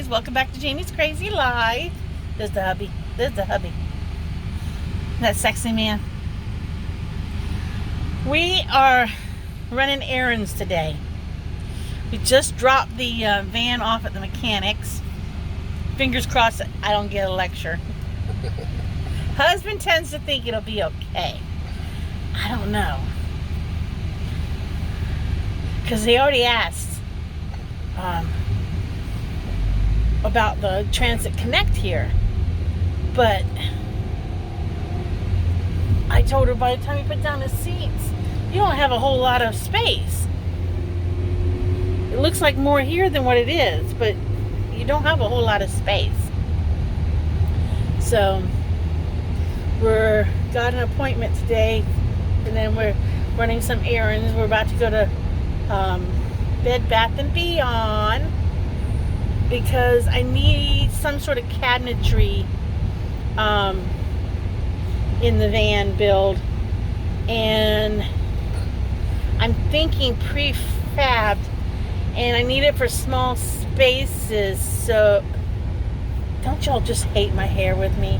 Welcome back to Janie's Crazy Life. There's the hubby. That sexy man. We are running errands today. We just dropped the van off at the mechanics. Fingers crossed I don't get a lecture. Husband tends to think it'll be okay. I don't know. Because they already asked about the Transit Connect here. But I told her by the time you put down the seats, you don't have a whole lot of space. It looks like more here than what it is, but you don't have a whole lot of space. So we're got an appointment today, and then we're running some errands. We're about to go to Bed Bath & Beyond because I need some sort of cabinetry in the van build, and I'm thinking prefabbed, and I need it for small spaces. So don't y'all just hate my hair with me?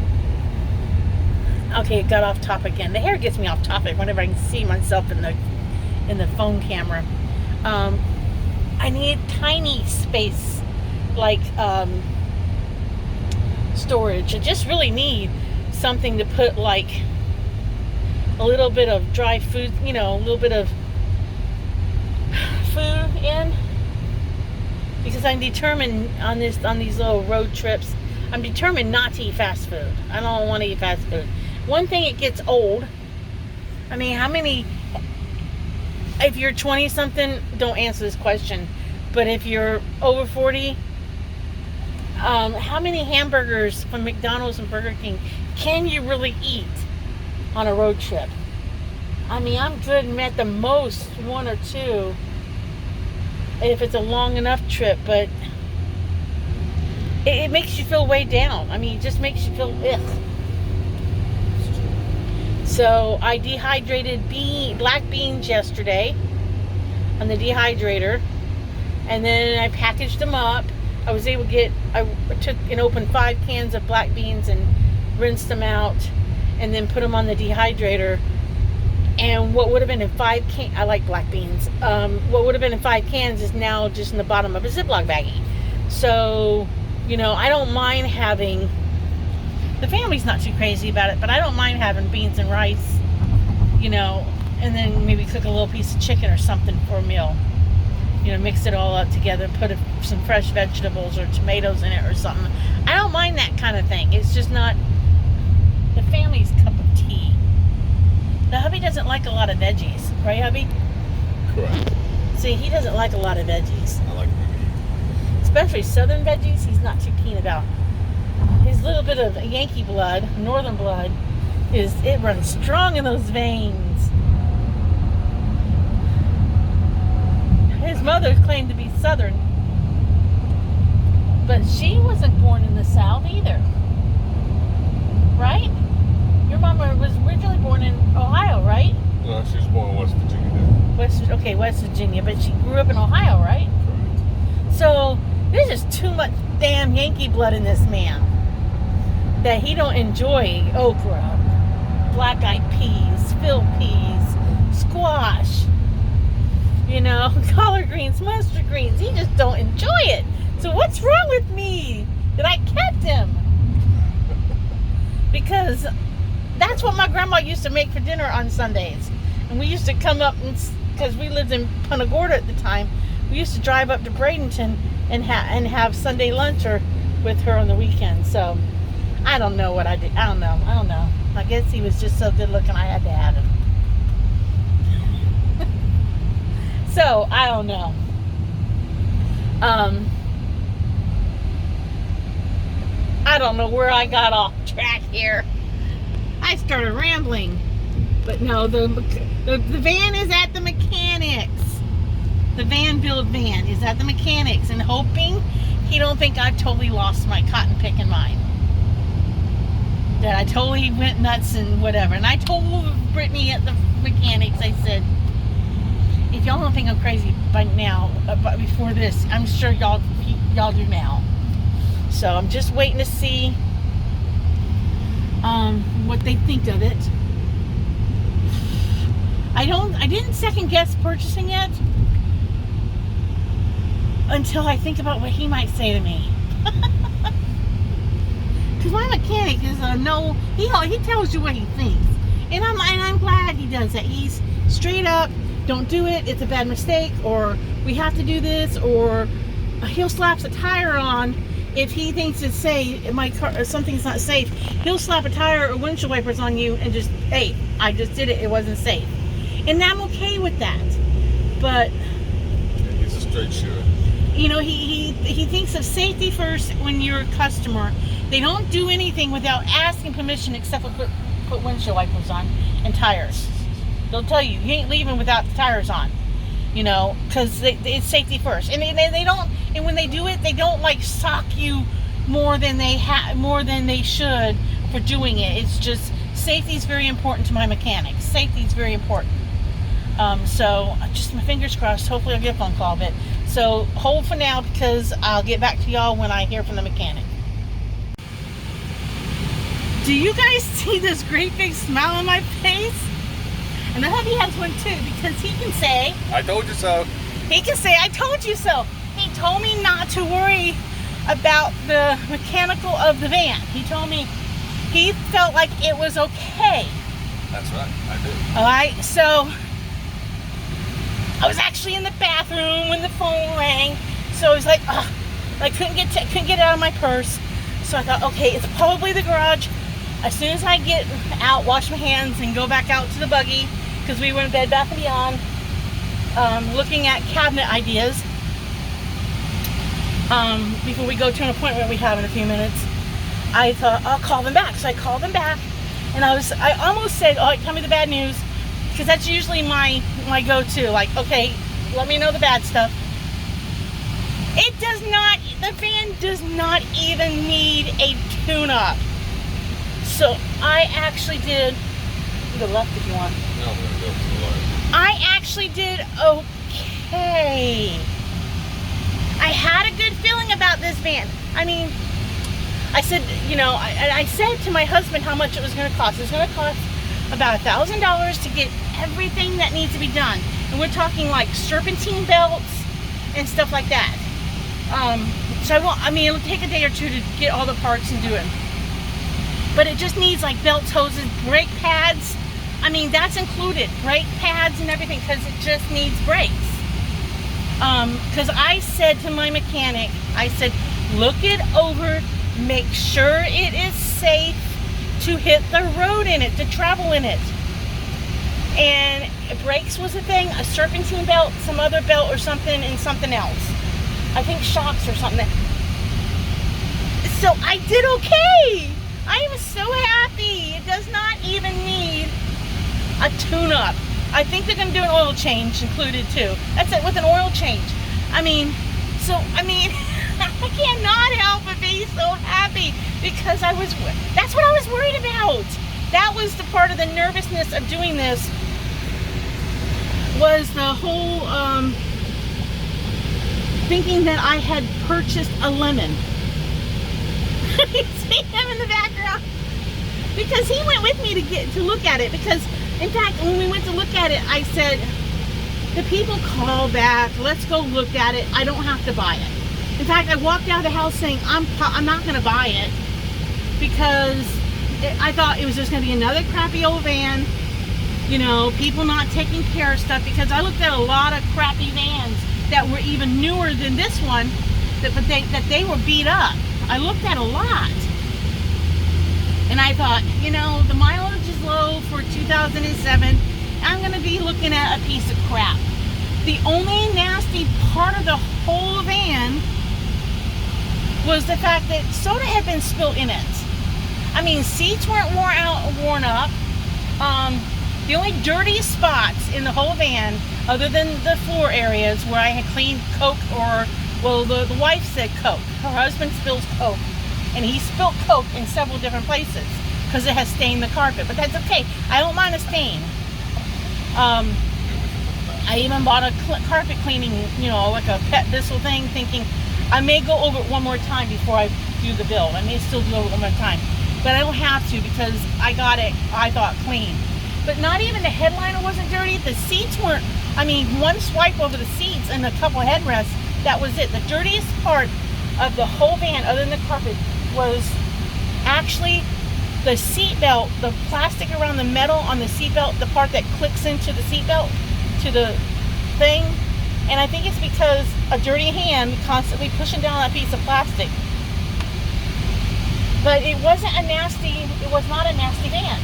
Okay, it got off topic again. The hair gets me off topic whenever I can see myself in the phone camera. I need tiny space, like storage. I just really need something to put like a little bit of dry food, a little bit of food in, because I'm determined on these little road trips, I'm determined not to eat fast food. I don't want to eat fast food. One thing, it gets old. I mean, if you're 20 something, don't answer this question, but if you're over 40, how many hamburgers from McDonald's and Burger King can you really eat on a road trip? I mean, I'm good and at the most one or two if it's a long enough trip, but it makes you feel way down. I mean, it just makes you feel ugh. So I dehydrated black beans yesterday on the dehydrator, and then I packaged them up. I was able to I took and opened 5 cans of black beans and rinsed them out, and then put them on the dehydrator. And what would have been in 5 cans, I like black beans. What would have been in 5 cans is now just in the bottom of a Ziploc baggie. So, I don't mind having, the family's not too crazy about it, but I don't mind having beans and rice, and then maybe cook a little piece of chicken or something for a meal. Mix it all up together, put some fresh vegetables or tomatoes in it or something. I don't mind that kind of thing. It's just not the family's cup of tea. The hubby doesn't like a lot of veggies, right, hubby? Correct. See, he doesn't like a lot of veggies. I like veggies. Especially southern veggies, he's not too keen about. His little bit of Yankee blood, northern blood, it runs strong in those veins. His mother claimed to be southern, but she wasn't born in the South either, right? Your mama was originally born in Ohio, right? No, she was born in West Virginia. West Virginia, but she grew up in Ohio, right? Correct. So there's just too much damn Yankee blood in this man that he don't enjoy okra, black-eyed peas, field peas, squash, collard greens, mustard greens. He just don't enjoy it. So what's wrong with me that I kept him? Because that's what my grandma used to make for dinner on Sundays. And we used to come up, because we lived in Punta Gorda at the time, we used to drive up to Bradenton and have Sunday lunch with her on the weekend. So I don't know what I did. I don't know. I guess he was just so good looking I had to have him. So I don't know. I don't know where I got off track here. I started rambling, but no, the van is at the mechanics. The van build van is at the mechanics, and hoping he don't think I've totally lost my cotton picking mind. That I totally went nuts and whatever. And I told Brittany at the mechanics, I said, if y'all don't think I'm crazy by now, but before this, I'm sure y'all do now. So I'm just waiting to see what they think of it. I didn't second guess purchasing it until I think about what he might say to me. Because my mechanic is he tells you what he thinks, and I'm glad he does that. He's straight up, don't do it, it's a bad mistake, or we have to do this, or he'll slap a tire on if he thinks it's safe. My car or something's not safe, he'll slap a tire or windshield wipers on you and just, hey, I just did it, it wasn't safe, and I'm okay with that. But he's a straight shooter. He thinks of safety first. When you're a customer, they don't do anything without asking permission except for put windshield wipers on and tires. They'll tell you ain't leaving without the tires on, because it's safety first. And they don't. And when they do it, they don't like sock you more than they should for doing it. It's just safety is very important to my mechanics. Safety is very important. So just my fingers crossed. Hopefully I'll get a phone call of it. So hold for now, because I'll get back to y'all when I hear from the mechanic. Do you guys see this great big smile on my face? And the hubby has one too, because he can say, I told you so. He can say, I told you so. He told me not to worry about the mechanical of the van. He told me he felt like it was okay. That's right, I did. Alright, so I was actually in the bathroom when the phone rang, so I was like, ugh, I couldn't get it out of my purse. So I thought, okay, it's probably the garage. As soon as I get out, wash my hands, and go back out to the buggy, because we were in Bed Bath & Beyond, looking at cabinet ideas before we go to an appointment we have in a few minutes. I thought, I'll call them back. So I called them back, and I almost said, all right, tell me the bad news, because that's usually my go-to. Like, okay, let me know the bad stuff. The van does not even need a tune-up. So I actually did, you go left if you want. No, I'm going to go to the left. I actually did okay. I had a good feeling about this van. I mean, I said, I said to my husband how much it was going to cost. It was going to cost about $1,000 to get everything that needs to be done. And we're talking like serpentine belts and stuff like that. So it'll take a day or two to get all the parts and do it. But it just needs like belts, hoses, brake pads. I mean, that's included. Brake pads and everything, because it just needs brakes. Because I said to my mechanic, I said, look it over, make sure it is safe to hit the road in it, to travel in it. And brakes was a thing, a serpentine belt, some other belt or something, and something else. I think shocks or something. So I did okay. I am so happy. It does not even need a tune-up. I think they're going to do an oil change included too. That's it, with an oil change. I cannot help but be so happy, because that's what I was worried about. That was the part of the nervousness of doing this, was the whole thinking that I had purchased a lemon. You see him in the background? Because he went with me to look at it, because in fact when we went to look at it, I said, the people call back, let's go look at it, I don't have to buy it. In fact, I walked out of the house saying I'm not going to buy it, because I thought it was just going to be another crappy old van, people not taking care of stuff, because I looked at a lot of crappy vans that were even newer than this one, that they were beat up. I looked at a lot, and I thought, the mileage is low for 2007. I'm going to be looking at a piece of crap. The only nasty part of the whole van was the fact that soda had been spilled in it. I mean, seats weren't worn up. The only dirty spots in the whole van, other than the floor areas where I had cleaned Coke, the wife said Coke. Her husband spills Coke, and he spilled Coke in several different places because it has stained the carpet. But that's okay. I don't mind a stain. I even bought a carpet cleaning, like a pet thistle thing, thinking I may go over it one more time before I do the build. I may still do it one more time. But I don't have to because I got it, I thought, clean. But not even the headliner wasn't dirty. The seats weren't, I mean, one swipe over the seats and a couple headrests, that was it. The dirtiest part of the whole van, other than the carpet, was actually the seat belt, the plastic around the metal on the seat belt, the part that clicks into the seat belt, to the thing. And I think it's because a dirty hand constantly pushing down that piece of plastic. But it wasn't a nasty, it was not a nasty van.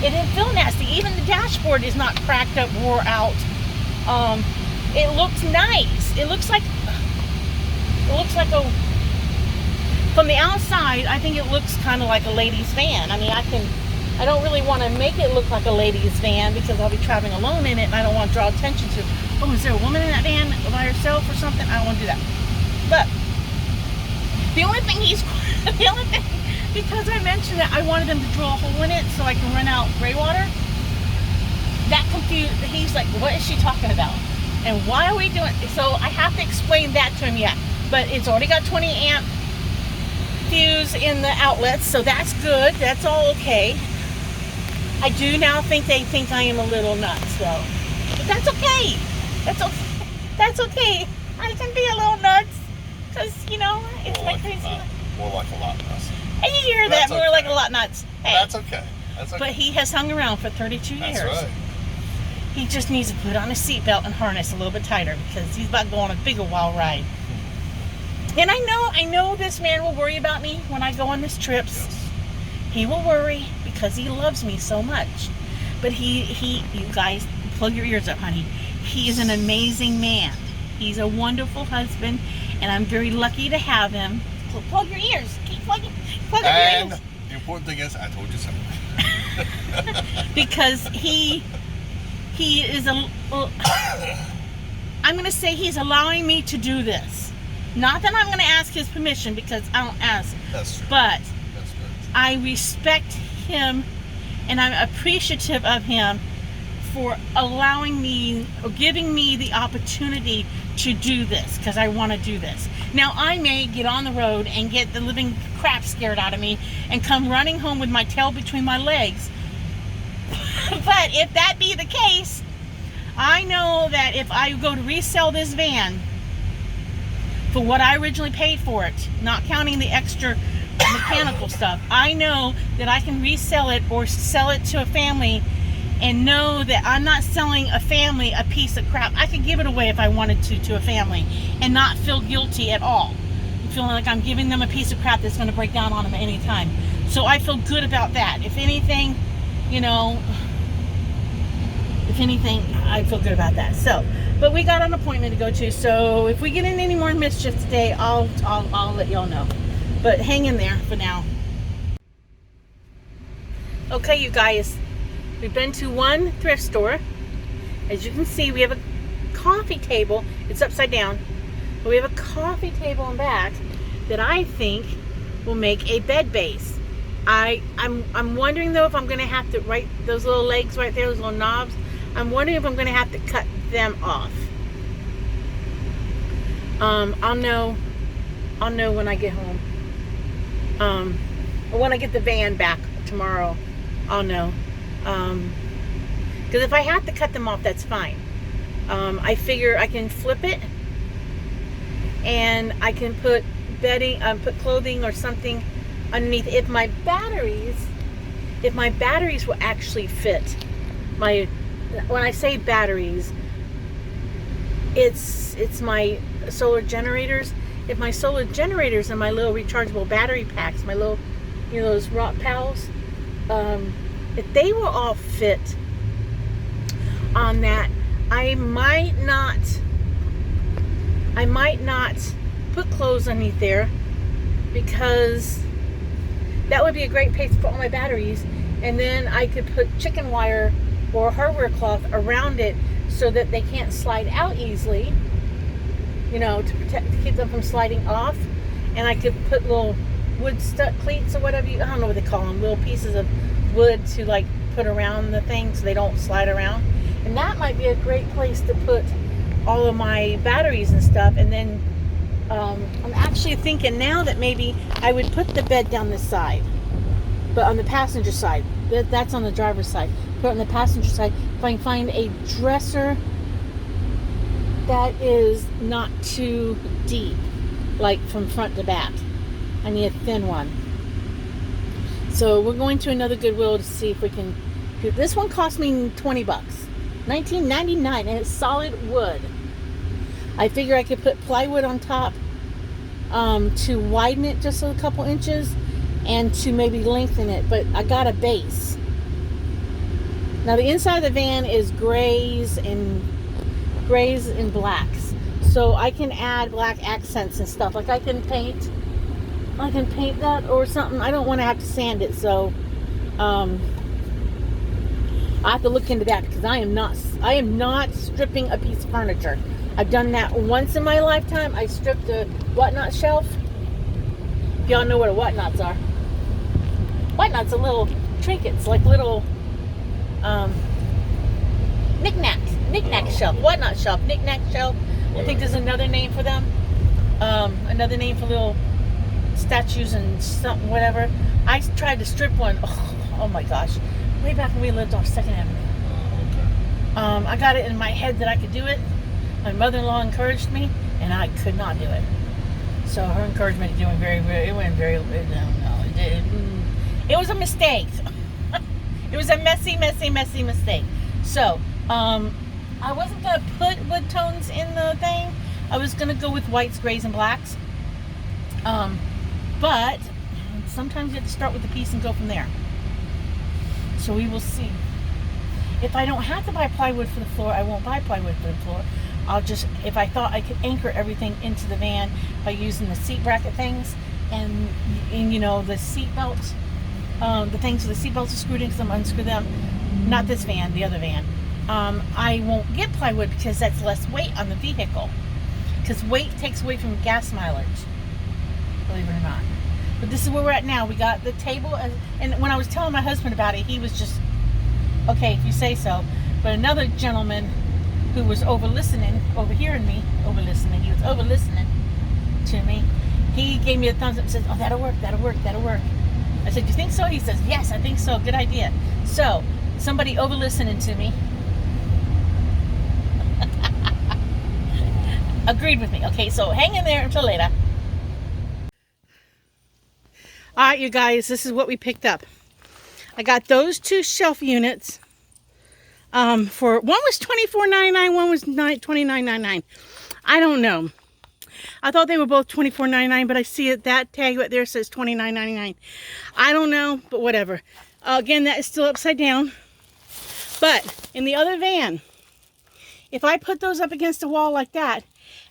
It didn't feel nasty. Even the dashboard is not cracked up, wore out. It looks nice. It looks like a, from the outside, I think it looks kind of like a ladies' van. I mean, I don't really want to make it look like a ladies' van because I'll be traveling alone in it and I don't want to draw attention to, oh, is there a woman in that van by herself or something? I don't want to do that. But the only thing because I mentioned that I wanted them to drill a hole in it so I can run out gray water, that confused, he's like, what is she talking about? And why are we doing it? So I have to explain that to him yet. But it's already got 20 amp fuse in the outlets, so that's good. That's all okay. I do now think they think I am a little nuts, though. But that's okay. That's okay. That's okay. I can be a little nuts. Because, you know, it's my crazy. More like a lot nuts. And you hear that, more like a lot nuts. Hey, that's okay. That's okay. but he has hung around for 32 years. That's right. He just needs to put on a seatbelt and harness a little bit tighter because he's about to go on a bigger wild ride. And I know this man will worry about me when I go on these trips. Yes. He will worry because he loves me so much. But you guys, plug your ears up, honey. He is an amazing man. He's a wonderful husband, and I'm very lucky to have him. So plug your ears. Keep plugging your And ears. the important thing is, I told you so. Because he is I'm going to say he's allowing me to do this. Not that I'm going to ask his permission because I don't ask. That's true. But That's good. I respect him and I'm appreciative of him for allowing me or giving me the opportunity to do this because I want to do this. Now I may get on the road and get the living crap scared out of me and come running home with my tail between my legs. But if that be the case, I know that if I go to resell this van for what I originally paid for it, not counting the extra mechanical stuff, I know that I can resell it or sell it to a family and know that I'm not selling a family a piece of crap. I could give it away if I wanted to a family and not feel guilty at all. I'm feeling like I'm giving them a piece of crap that's going to break down on them at any time. So I feel good about that. If anything, you know, I feel good about that. So, but we got an appointment to go to. So if we get in any more mischief today, I'll let y'all know. But hang in there for now. Okay, you guys, we've been to one thrift store. As you can see, we have a coffee table. It's upside down. But we have a coffee table in back that I think will make a bed base. I'm wondering though if I'm going to have to, right, those little legs right there, those little knobs, I'm wondering if I'm going to have to cut them off. I'll know when I get home. Or when I get the van back tomorrow, I'll know. Because if I have to cut them off, that's fine. I figure I can flip it and I can put bedding, put clothing or something underneath. If my batteries will actually fit when I say batteries, it's my solar generators. If my solar generators and my little rechargeable battery packs, my little, you know, those Rock Pals, if they will all fit on that, I might not put clothes underneath there because that would be a great place to put all my batteries, and then I could put chicken wire or hardware cloth around it so that they can't slide out easily, you know, to keep them from sliding off. And I could put little wood stuck cleats or whatever, I don't know what they call them, little pieces of wood to like put around the thing so they don't slide around. And that might be a great place to put all of my batteries and stuff. And then I'm actually thinking now that maybe I would put the bed down this side, but on the passenger side. That's on the driver's side. Put it on the passenger side. If I can find a dresser that is not too deep, like from front to back. I need a thin one. So we're going to another Goodwill to see if we can do. This one cost me $20, $19.99, and it's solid wood. I figure I could put plywood on top to widen it just a couple inches and to maybe lengthen it, but I got a base. Now the inside of the van is grays and blacks, so I can add black accents and stuff. Like I can paint that or something. I don't want to have to sand it, so I have to look into that, because I am not stripping a piece of furniture. I've done that once in my lifetime. I stripped a whatnot shelf. If y'all know what a whatnots are. Whatnots are little trinkets, like little knick-knack shelf. Whatnot shelf, knick-knack shelf. I think there's another name for them. Another name for little statues and something, whatever. I tried to strip one. Oh my gosh. Way back when we lived off 2nd Avenue. I got it in my head that I could do it. My mother-in-law encouraged me, and I could not do it. So her encouragement is doing very, very, it was a mistake. It was a messy mistake. So, I wasn't going to put wood tones in the thing. I was going to go with whites, grays, and blacks. But sometimes you have to start with the piece and go from there. So we will see. If I don't have to buy plywood for the floor, I won't buy plywood for the floor. I'll just, if I thought I could anchor everything into the van by using the seat bracket things and you know, the seat belts, the things with the seat belts are screwed in, because I'm unscrew them. Not this van, the other van. I won't get plywood because that's less weight on the vehicle. Because weight takes away from gas mileage, believe it or not. But this is where we're at now. We got the table, and when I was telling my husband about it, he was just, okay, if you say so. But another gentleman who was he was over listening to me, he gave me a thumbs up and said, oh, that'll work. I said, you think so? He says, yes, I think so, good idea. So, somebody over listening to me agreed with me. Okay, so hang in there until later. Alright, you guys, this is what we picked up. I got those two shelf units. For one was $24.99, one was $29.99. I don't know. I thought they were both $24.99, but I see it, that tag right there says $29.99. I don't know, but whatever. Again, that is still upside down. But in the other van, if I put those up against the wall like that,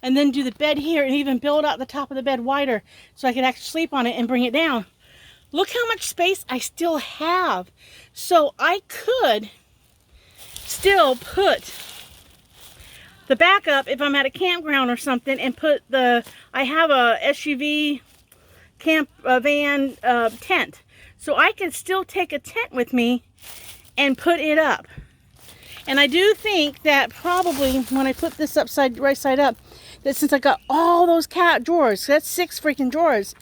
and then do the bed here and even build out the top of the bed wider so I could actually sleep on it and bring it down, look how much space I still have. So I could still put the back up if I'm at a campground or something, and put I have a SUV camp van tent. So I can still take a tent with me and put it up. And I do think that probably when I put this right side up, that since I got all those cat drawers, that's 6 freaking drawers,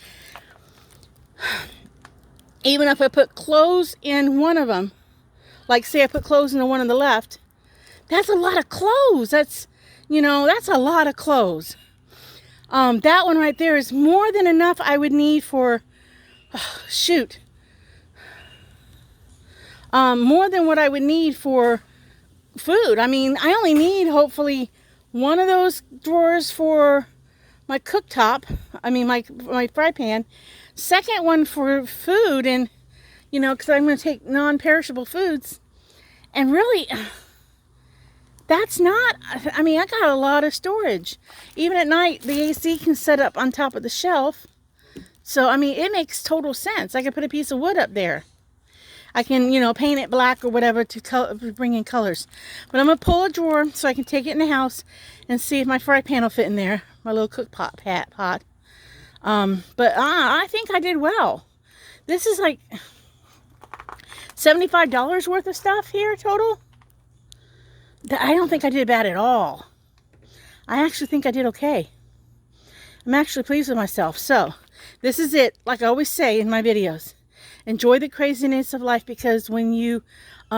even if I put clothes in one of them, like say I put clothes in the one on the left, that's a lot of clothes. That's, you know, that's a lot of clothes. That one right there is more than enough I would need for, more than what I would need for food. I mean, I only need hopefully one of those drawers for my cooktop. I mean, my fry pan. Second one for food, and, you know, because I'm going to take non-perishable foods. And really, that's not, I mean, I got a lot of storage. Even at night, the AC can set up on top of the shelf. So, I mean, it makes total sense. I can put a piece of wood up there. I can, you know, paint it black or whatever to bring in colors. But I'm going to pull a drawer so I can take it in the house and see if my fry pan will fit in there. My little cook pot. But I think I did well. This is like $75 worth of stuff here total. I don't think I did bad at all. I actually think I did okay. I'm actually pleased with myself. So, this is it. Like I always say in my videos, enjoy the craziness of life, because when you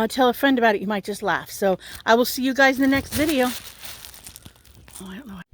tell a friend about it, you might just laugh. So, I will see you guys in the next video. Oh, I don't know.